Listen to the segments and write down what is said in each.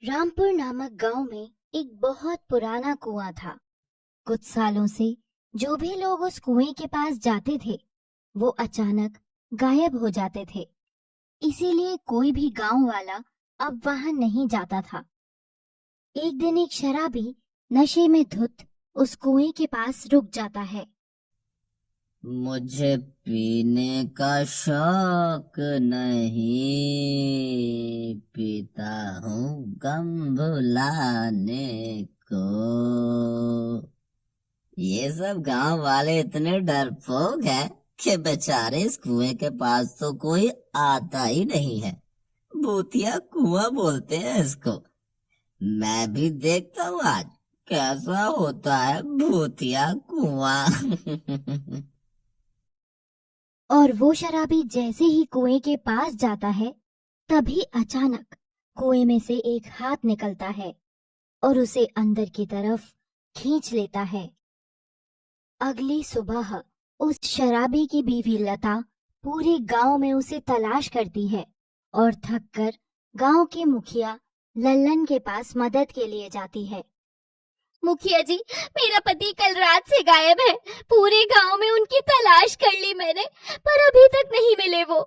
रामपुर नामक गांव में एक बहुत पुराना कुआं था। कुछ सालों से जो भी लोग उस कुएं के पास जाते थे वो अचानक गायब हो जाते थे। इसीलिए कोई भी गांव वाला अब वहां नहीं जाता था। एक दिन एक शराबी नशे में धुत उस कुएं के पास रुक जाता है। मुझे पीने का शौक नहीं, पीता हूँ गम भुलाने को। ये सब गांव वाले इतने डरपोक हैं कि बेचारे इस कुएं के पास तो कोई आता ही नहीं है। भूतिया कुआं बोलते हैं इसको। मैं भी देखता हूँ आज कैसा होता है भूतिया कुआं। और वो शराबी जैसे ही कुएं के पास जाता है तभी अचानक कुएं में से एक हाथ निकलता है और उसे अंदर की तरफ खींच लेता है। अगली सुबह उस शराबी की बीवी लता पूरे गांव में उसे तलाश करती है और थककर गांव के मुखिया लल्लन के पास मदद के लिए जाती है। मुखिया जी, मेरा पति कल रात से गायब है। पूरे गांव में उनकी तलाश कर ली मैंने, पर अभी तक नहीं मिले वो।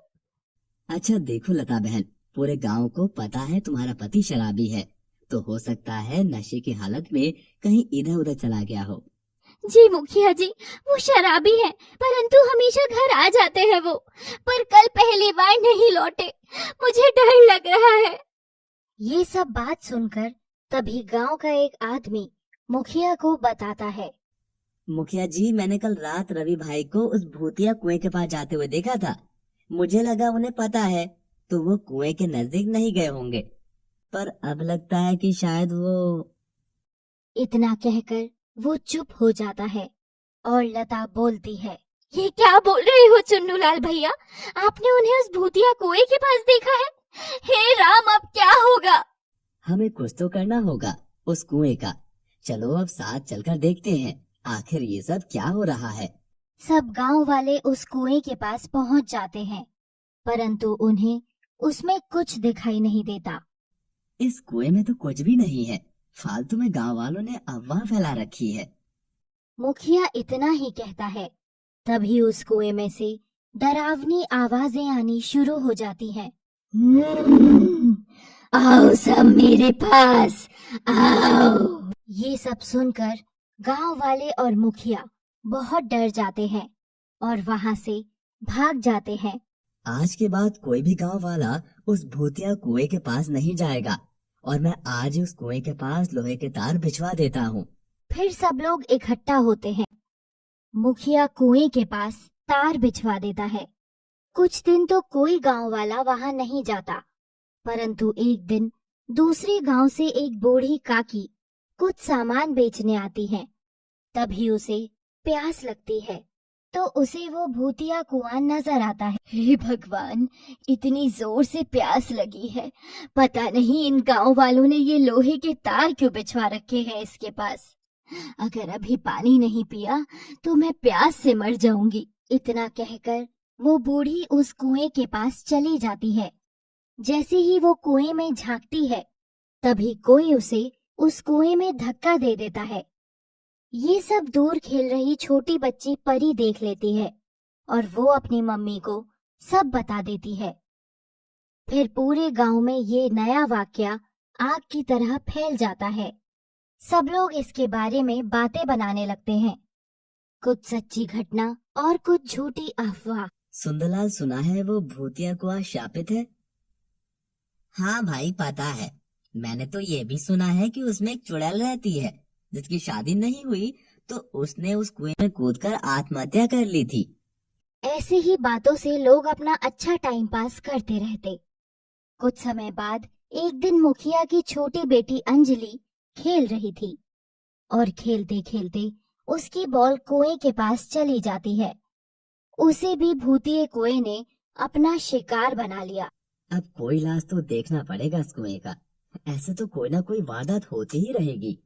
अच्छा देखो लता बहन, पूरे गांव को पता है तुम्हारा पति शराबी है, तो हो सकता है नशे की हालत में कहीं इधर उधर चला गया हो। जी मुखिया जी, वो शराबी है, परंतु हमेशा घर आ जाते हैं वो, पर कल पहली बार नहीं लौटे। मुझे डर लग रहा है। ये सब बात सुनकर तभी गांव का एक आदमी मुखिया को बताता है। मुखिया जी, मैंने कल रात रवि भाई को उस भूतिया कुएं के पास जाते हुए देखा था। मुझे लगा उन्हें पता है तो वो कुएं के नजदीक नहीं गए होंगे, पर अब लगता है कि शायद वो। इतना कहकर वो चुप हो जाता है और लता बोलती है, ये क्या बोल रहे हो चुन्नूलाल भैया? आपने उन्हें उस भूतिया कुएं के पास देखा है? हे राम, अब क्या होगा? हमें कुछ तो करना होगा उस कुएं का। चलो अब साथ चलकर देखते हैं आखिर ये सब क्या हो रहा है। सब गांव वाले उस कुएं के पास पहुंच जाते हैं, परंतु उन्हें उसमें कुछ दिखाई नहीं देता। इस कुएं में तो कुछ भी नहीं है, फालतू में गांव वालों ने अफवाह फैला रखी है। मुखिया इतना ही कहता है, तभी उस कुएं में से डरावनी आवाजें आनी शुरू हो जाती हैं। आओ सब मेरे पास आओ। ये सब सुनकर गांव वाले और मुखिया बहुत डर जाते हैं और वहां से भाग जाते हैं। आज के बाद कोई भी गांव वाला उस भूतिया कुएं के पास नहीं जाएगा, और मैं आज उस कुएं के पास लोहे के तार बिछवा देता हूँ। फिर सब लोग इकट्ठा होते हैं। मुखिया कुएं के पास तार बिछवा देता है। कुछ दिन तो कोई गांव वाला वहां नहीं जाता, परंतु एक दिन दूसरे गांव से एक बूढ़ी काकी कुछ सामान बेचने आती है। तभी उसे प्यास लगती है तो उसे वो भूतिया कुआं नजर आता है। हे भगवान, इतनी जोर से प्यास लगी है, पता नहीं इन गांव वालों ने ये लोहे के तार क्यों बिछवा रखे हैं इसके पास। अगर अभी पानी नहीं पिया तो मैं प्यास से मर जाऊंगी। इतना कहकर वो बूढ़ी उस कुएं के पास चली जाती है। जैसे ही वो कुएं में झांकती है तभी कोई उसे उस कुएं में धक्का दे देता है। ये सब दूर खेल रही छोटी बच्ची परी देख लेती है और वो अपनी मम्मी को सब बता देती है। फिर पूरे गांव में ये नया वाकया आग की तरह फैल जाता है। सब लोग इसके बारे में बातें बनाने लगते हैं, कुछ सच्ची घटना और कुछ झूठी अफवाह। सुंदरलाल, सुना है वो भूतिया कुआं शापित है? हाँ भाई, पता है। मैंने तो ये भी सुना है कि उसमें एक चुड़ैल रहती है जिसकी शादी नहीं हुई तो उसने उस कुएं में कूदकर आत्महत्या कर ली थी। ऐसी ही बातों से लोग अपना अच्छा टाइम पास करते रहते। कुछ समय बाद एक दिन मुखिया की छोटी बेटी अंजलि खेल रही थी और खेलते खेलते उसकी बॉल कुएं के पास चली जाती है। उसे भी भूतिए कुएं ने अपना शिकार बना लिया। अब कोई इलाज तो देखना पड़ेगा इस कुएं का। ऐसे तो कोई ना कोई वारदात होती ही रहेगी।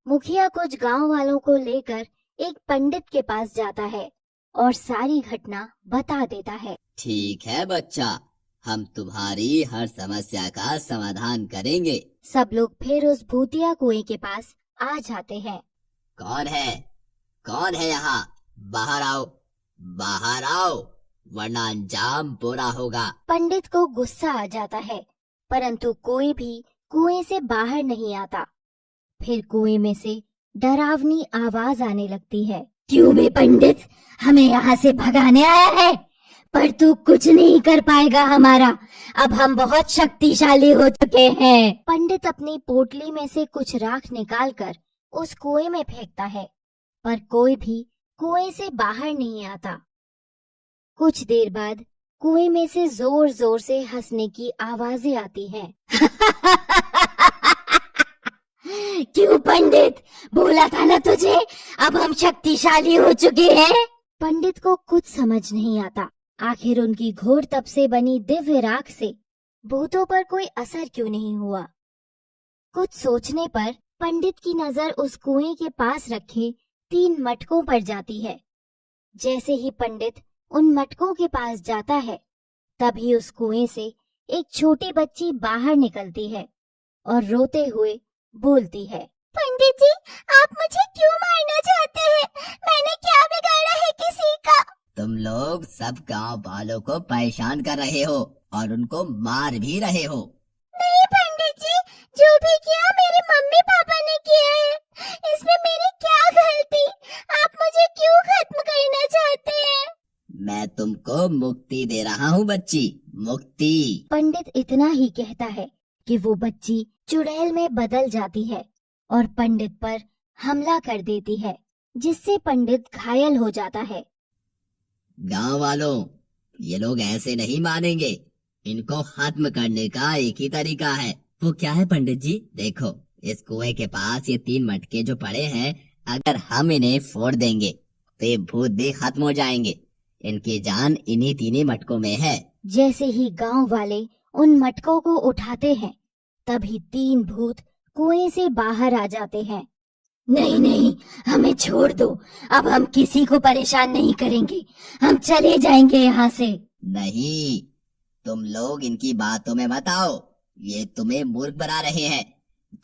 मुखिया कुछ गांव वालों को लेकर एक पंडित के पास जाता है और सारी घटना बता देता है। ठीक है बच्चा, हम तुम्हारी हर समस्या का समाधान करेंगे। सब लोग फिर उस भूतिया कुएं के पास आ जाते हैं। कौन है? कौन है यहाँ? बाहर आओ, बाहर आओ, वरना अंजाम बुरा होगा। पंडित को गुस्सा आ जाता है, परंतु कोई भी कुएं से बाहर नहीं आता। फिर कुएं में से डरावनी आवाज आने लगती है। क्यों बे पंडित, हमें यहाँ से भगाने आया है? पर तू कुछ नहीं कर पाएगा हमारा, अब हम बहुत शक्तिशाली हो चुके हैं। पंडित अपनी पोटली में से कुछ राख निकालकर उस कुएं में फेंकता है, पर कोई भी कुएं से बाहर नहीं आता। कुछ देर बाद कुएं में से जोर जोर से हंसने की आवाजें आती हैं। क्यों पंडित, बोला था ना तुझे, अब हम शक्तिशाली हो चुके हैं। पंडित को कुछ समझ नहीं आता, आखिर उनकी घोर तप से बनी दिव्य राख से भूतों पर कोई असर क्यों नहीं हुआ। कुछ सोचने पर पंडित की नजर उस कुएं के पास रखे 3 मटकों पर जाती है। जैसे ही पंडित उन मटकों के पास जाता है, तभी उस कुएं से एक छोटी बच्ची बाहर निकलती है और रोते हुए बोलती है। पंडित जी, आप मुझे क्यों मारना चाहते हैं? मैंने क्या बिगाड़ा है किसी का? तुम लोग सब गांव वालों को परेशान कर रहे हो और उनको मार भी रहे हो। नहीं पंडित जी, जो भी किया मेरे मम्मी पापा ने किया है, इसमें मेरी क्या गलती? आप मुझे क्यों खत्म करना चाहते हैं? मैं तुमको मुक्ति दे रहा हूँ बच्ची, मुक्ति। पंडित इतना ही कहता है कि वो बच्ची चुड़ैल में बदल जाती है और पंडित पर हमला कर देती है, जिससे पंडित घायल हो जाता है। गांव वालों, ये लोग ऐसे नहीं मानेंगे, इनको खत्म करने का एक ही तरीका है। वो क्या है पंडित जी? देखो, इस कुएं के पास ये 3 मटके जो पड़े हैं, अगर हम इन्हें फोड़ देंगे तो ये भूत भी खत्म हो जाएंगे। इनकी जान इन्हीं 3 मटकों में है। जैसे ही गांव वाले उन मटकों को उठाते हैं, तभी 3 भूत कुएं से बाहर आ जाते हैं। नहीं नहीं, हमें छोड़ दो, अब हम किसी को परेशान नहीं करेंगे, हम चले जाएंगे यहाँ से। नहीं, तुम लोग इनकी बातों में मत आओ, ये तुम्हें मूर्ख बना रहे हैं।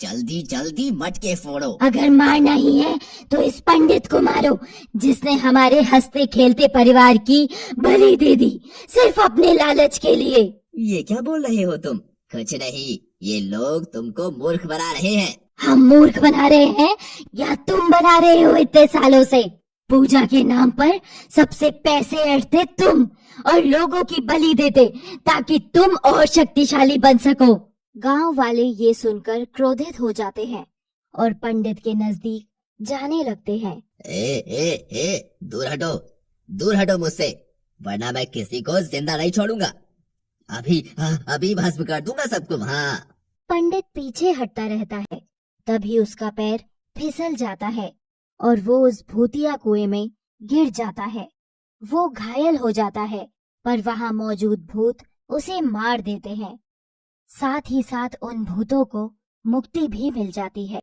जल्दी जल्दी मटके फोड़ो। अगर मारना ही है तो इस पंडित को मारो, जिसने हमारे हंसते खेलते परिवार की बलि दे दी, सिर्फ अपने लालच के लिए। ये क्या बोल रहे हो तुम? कुछ नहीं, ये लोग तुमको मूर्ख बना रहे हैं। हम मूर्ख बना रहे हैं या तुम बना रहे हो? इतने सालों से पूजा के नाम पर सबसे पैसे ऐंठते तुम और लोगों की बलि देते ताकि तुम और शक्तिशाली बन सको। गांव वाले ये सुनकर क्रोधित हो जाते हैं और पंडित के नजदीक जाने लगते हैं। ए, दूर हटो मुझसे, वरना मैं किसी को जिंदा नहीं छोड़ूंगा। अभी भस्म कर दूंगा सबको। हाँ। पंडित पीछे हटता रहता है, तभी उसका पैर फिसल जाता है और वो उस भूतिया कुएं में गिर जाता है। वो घायल हो जाता है, पर वहां मौजूद भूत उसे मार देते हैं। साथ ही साथ उन भूतों को मुक्ति भी मिल जाती है।